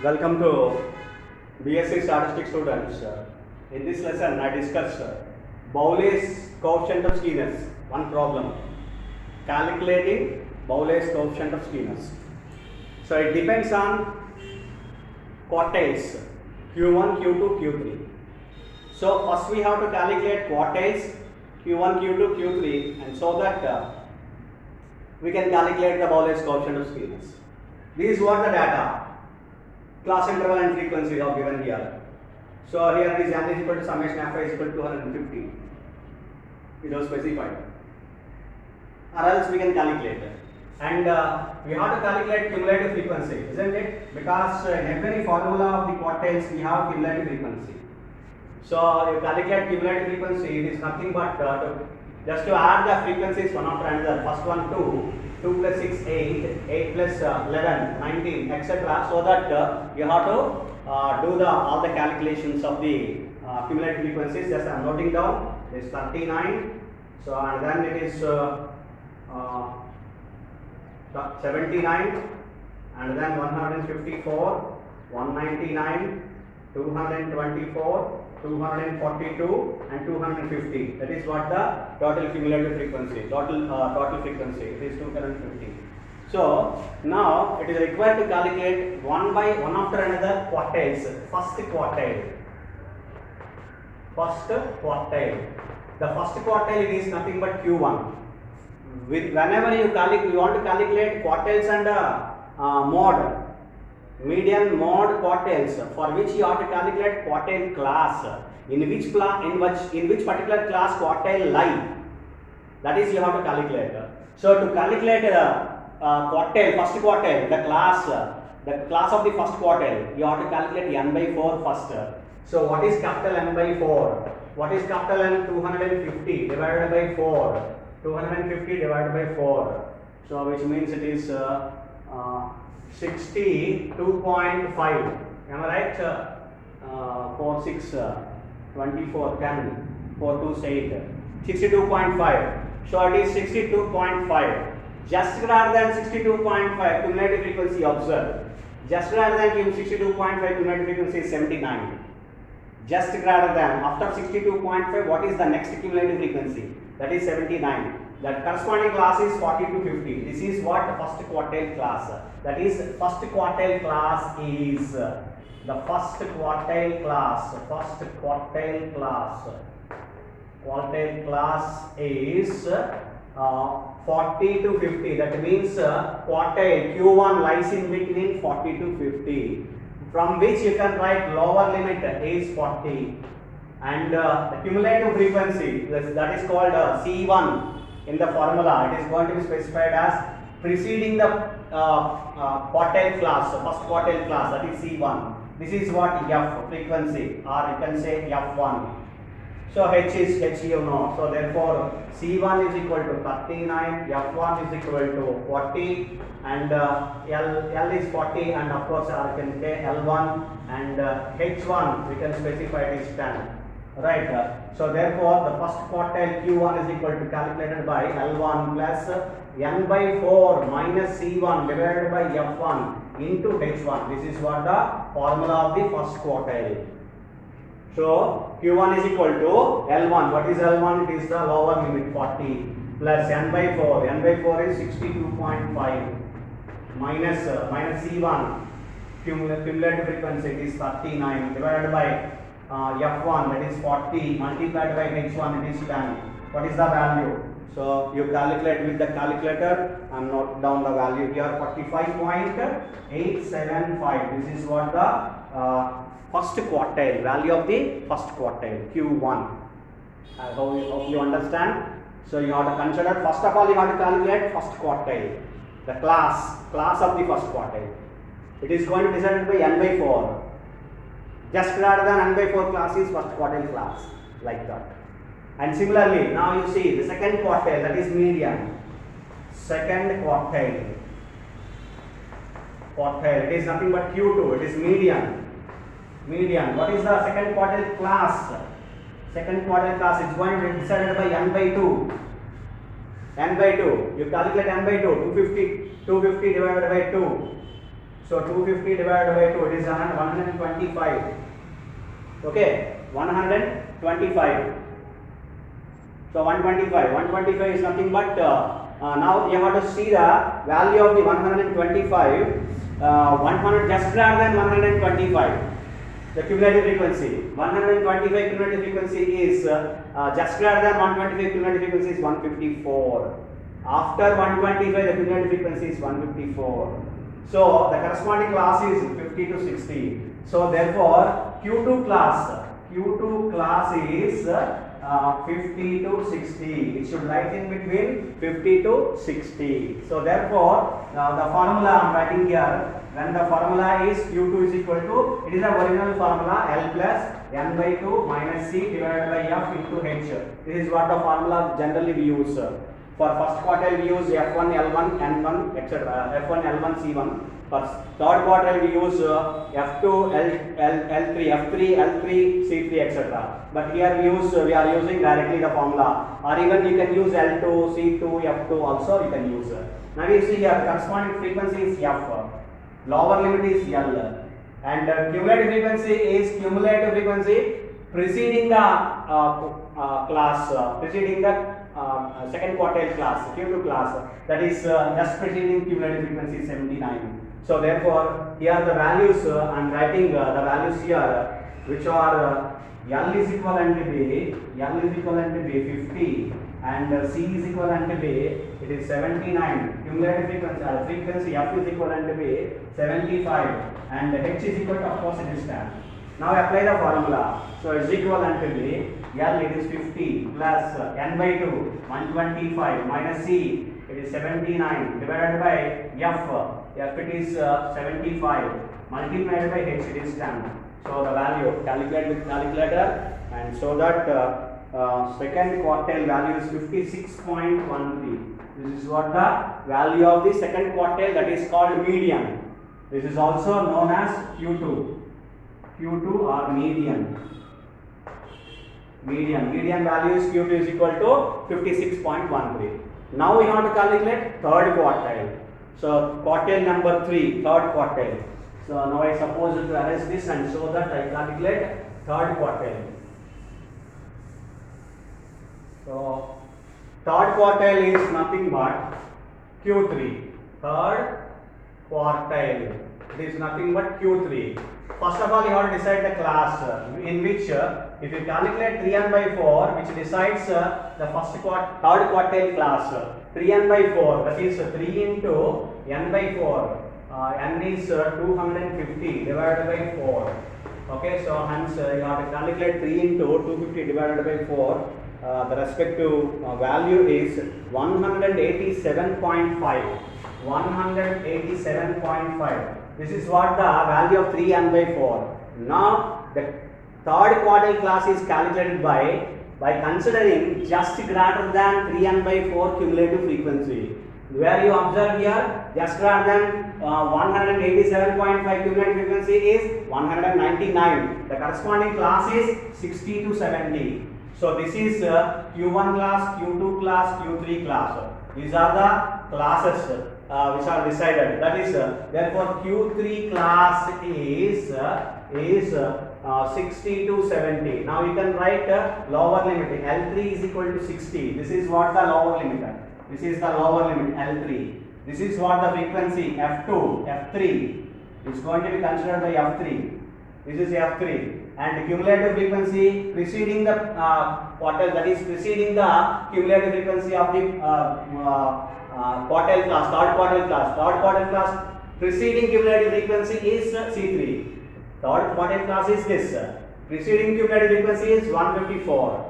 Welcome to BSc Statistics students. In this lesson, I discussed Bowley's coefficient of skewness. One problem: calculating Bowley's coefficient of skewness. So it depends on quartiles Q1, Q2, Q3. So first we have to calculate quartiles Q1, Q2, Q3, and so that we can calculate the Bowley's coefficient of skewness. These were the data. Class interval and frequency are given here. So here it is n is equal to summation f is equal to 250. It was specified. Or else we can calculate it. And we have to calculate cumulative frequency, isn't it? Because in every formula of the quartiles we have cumulative frequency. So you calculate cumulative frequency, it is nothing but just to add the frequencies one after another. First one 2 plus 6 8, 8 plus 11 19, etc. So that you have to do all the calculations of the cumulative frequencies. Just I am noting down. This 39. So and then it is 79, and then 154, 199, 224, 242 and 250. That is what the total cumulative frequency, total frequency. It is 250. So now it is required to calculate one after another quartiles. First quartile. The first quartile, it is nothing but Q1. Whenever you want to calculate quartiles and mode, median, mode, quartiles, for which you have to calculate quartile class, in which particular class quartile lie, that is you have to calculate. So to calculate quartile, first quartile, the class of the first quartile, you have to calculate n by 4 first. So what is capital N by 4? What is capital N? 250 divided by 4. 250 divided by 4. So which means it is 62.5. Am I right? 4, 6, 24, 10, 4, 2, 8. 62.5. So it is 62.5. Just rather than 62.5 cumulative frequency observed. Just rather than 62.5 cumulative frequency is 79. Just rather than after 62.5, what is the next cumulative frequency? That is 79. The corresponding class is 40 to 50. This is what the first quartile class. That is first quartile class is the first quartile class. First quartile class. Quartile class is 40 to 50. That means quartile Q1 lies in between 40 to 50. From which you can write lower limit is 40. And the cumulative frequency, that is called C1 in the formula. It is going to be specified as preceding the quartile class, first quartile class, that is C1. This is what F frequency, or you can say F1. So H is H, you know. So therefore C1 is equal to 39, F1 is equal to 40, and L is 40, and of course I can say L1, and H1 we can specify it is 10. Right. So therefore the first quartile Q1 is equal to calculated by L1 plus n by 4 minus C1 divided by F1 into H1. This is what the formula of the first quartile. So Q1 is equal to L1. What is L1? It is the lower limit 40 plus n by 4. N by 4 is 62.5 minus C1 cumulative frequency, it is 39 divided by F1, that is 40, multiplied by H1, it is 10. What is the value? So you calculate with the calculator and note down the value here, 45.875. This is what the first quartile, value of the first quartile, Q1. I hope you understand. So you have to consider, first of all you have to calculate first quartile, the class of the first quartile. It is going to be decided by n by 4. Just rather than n by 4 class is first quartile class, like that. And similarly, now you see the second quartile, that is median. Second quartile, it is nothing but Q2, it is median. What is the second quartile class? Second quartile class is going to be decided by n by 2. n by 2, you calculate n by 2, 250 divided by 2. So 250 divided by 2, it is 125. Okay, 125. So 125 is nothing but now you have to see the value of the 125. 100 just greater than 125. The cumulative frequency 125 cumulative frequency is just greater than 125 cumulative frequency is 154. After 125 the cumulative frequency is 154. So the corresponding class is 50 to 60. So therefore Q2 class is 50 to 60. It should lie in between 50 to 60. So therefore the formula I am writing here, when the formula is Q2 is equal to, it is the original formula L plus N by 2 minus C divided by F into H. This is what the formula generally we use. For first quartile we use F1, L1, N1, etc. F1, L1, C1. For third quartile we use F2, L3, F3, L3, C3, etc. But here we are using directly the formula, or even you can use L2, C2, F2 also you can use. Now you see here the corresponding frequency is F, lower limit is L, and cumulative frequency is cumulative frequency preceding the second quartile class, Q2 class, that is just preceding cumulative frequency 79. So therefore here the values I am writing the values here, which are L is equivalent to B, 50, and C is equivalent to B, it is 79. Cumulative frequency F is equivalent to B, 75, and H is equal to, of course, it is 10. Now apply the formula. So it's equivalent to B, L it is 50 plus N by 2, 125 minus C, it is 79 divided by F it is 75 multiplied by H, it is 10. So the value, calculate with calculator, and so that second quartile value is 56.13. This is what the value of the second quartile, that is called median. This is also known as Q2 or median. Median value is Q2 is equal to 56.13. Now we have to calculate third quartile. So quartile number 3, third quartile. So now I suppose to arrange this and so that I calculate third quartile. So third quartile is nothing but Q3. Third quartile, it is nothing but Q3. First of all, you have to decide the class in which if you calculate 3n by 4, which decides the third quartile class, 3n by 4, that is 3 into n by 4. N is 250 divided by 4. Okay, so hence you have to calculate 3 into 250 divided by 4. The respective value is 187.5. 187.5. This is what the value of 3n by 4. Now the third quartile class is calculated by considering just greater than 3n by 4 cumulative frequency. Where you observe here, just greater than 187.5 cumulative frequency is 199. The corresponding class is 60 to 70. So this is Q1 class, Q2 class, Q3 class. These are the classes which are decided. That is therefore Q3 class is 60 to 70. Now you can write lower limit. L3 is equal to 60. This is what the lower limit. This is the lower limit L3. This is what the frequency F2, F3 is going to be considered by F3. This is F3. And cumulative frequency preceding the quartile, that is preceding the cumulative frequency of the quartile class, third quartile class. Third quartile class preceding cumulative frequency is C3. Third quartile class is this. Preceding cumulative frequency is 154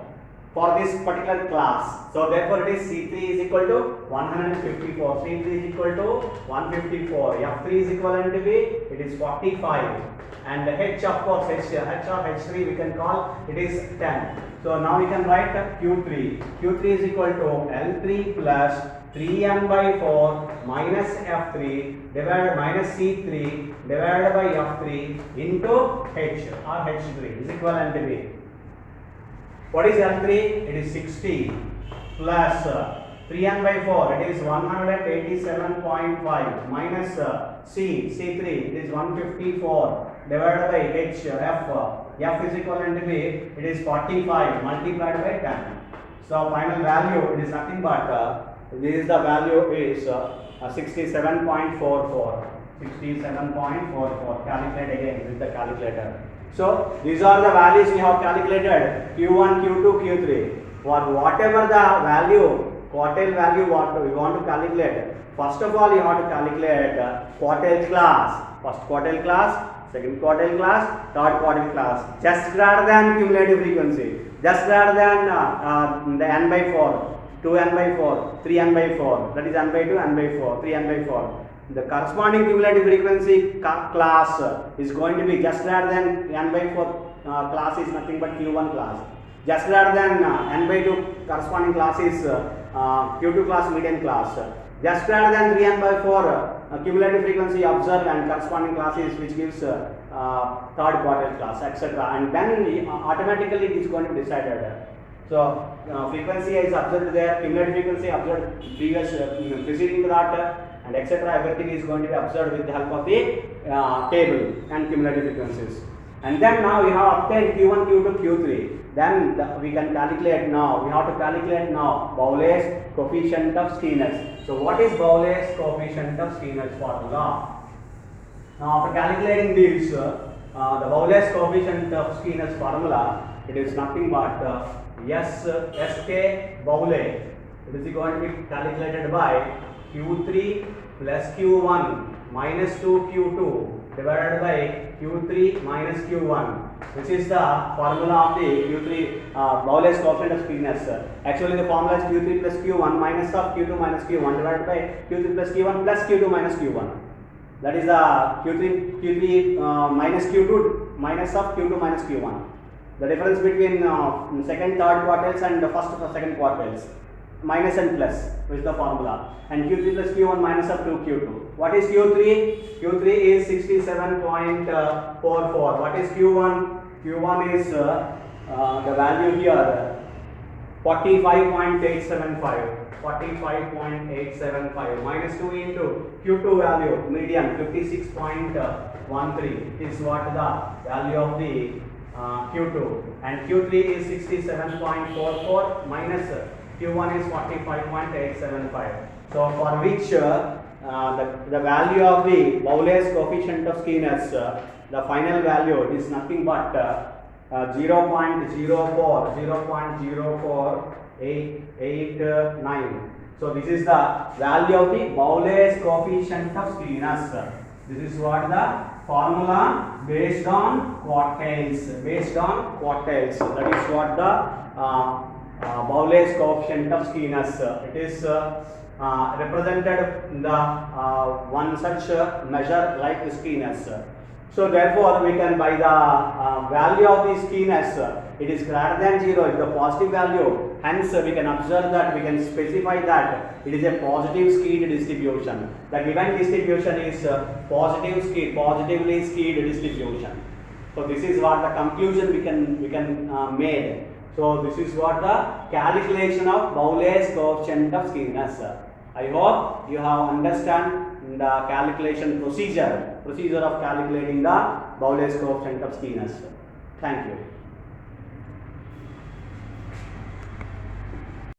for this particular class. So therefore it is C3 is equal to 154. C3 is equal to 154. F3 is equivalent to B, it is 45. And H, of course, H or H3 we can call, it is 10. So now we can write Q3. Q3 is equal to L3 plus 3m by 4 minus F3 divided minus C3 divided by F3 into H or H3 is equivalent to B. What is L3? It is 60 plus 3n by 4, it is 187.5 minus C3, it is 154 divided by H, F is equivalent to B, it is 45 multiplied by 10. So final value, it is nothing but, this is the value is 67.44. 67.44. Calculate again with the calculator. So these are the values we have calculated: Q1, Q2, Q3. For whatever the value, quartile value what we want to calculate, first of all you have to calculate quartile class. First quartile class, second quartile class, third quartile class. Just greater than cumulative frequency. Just greater than the n by 4, 2n by 4, 3n by 4. That is n by 2, n by 4, 3n by 4. The corresponding cumulative frequency class is going to be just greater than n by 4 class is nothing but Q1 class. Just greater than n by 2 corresponding class is Q2 class, median class. Just greater than 3n by 4 cumulative frequency observed and corresponding classes which gives third quartile class, etc. And then automatically it is going to be decided. So frequency is observed there, cumulative frequency observed previous preceding to that, and etc. Everything is going to be observed with the help of the table and cumulative frequencies. And then now we have obtained Q1, Q2, Q3. Then we can calculate now. We have to calculate now Bowley's coefficient of Skewness. So what is Bowley's coefficient of Skewness formula? Now after calculating this, the Bowley's coefficient of Skewness formula, it is nothing but Sk Bowley. It is going to be calculated by Q3 plus Q1 minus 2Q2 divided by Q3 minus Q1, which is the formula of the Q3 Bowley's coefficient of Skewness. Actually the formula is Q3 plus Q1 minus of Q2 minus Q1 divided by Q3 plus Q1 plus Q2 minus Q1. That is the Q3 minus Q2 minus of Q2 minus Q1. The difference between second, third quartiles and the first or second quartiles. Minus and plus, which is the formula, and Q3 plus Q1 minus of 2Q2. What is Q3? Q3 is 67.44. What is Q1? Q1 is the value here 45.875. 45.875 minus 2 into Q2 value, median 56.13 is what the value of the Q2, and Q3 is 67.44 minus Q1 is 45.875. So for which the value of the Bowley's coefficient of Skewness, the final value is nothing but 0.048889. So this is the value of the Bowley's coefficient of Skewness. This is what the formula based on quartiles. Based on quartiles. That is what the Bowley's coefficient of Skewness. It is represented in the one such measure like the Skewness. So therefore we can, by the value of the Skewness, it is greater than 0, it is a positive value. Hence we can observe that, we can specify that it is a positive skewed distribution. The given distribution is positively skewed distribution. So this is what the conclusion we can made. So this is what the calculation of Bowley's coefficient of Skewness. I hope you have understand the calculation procedure of calculating the Bowley's coefficient of Skewness. Thank you.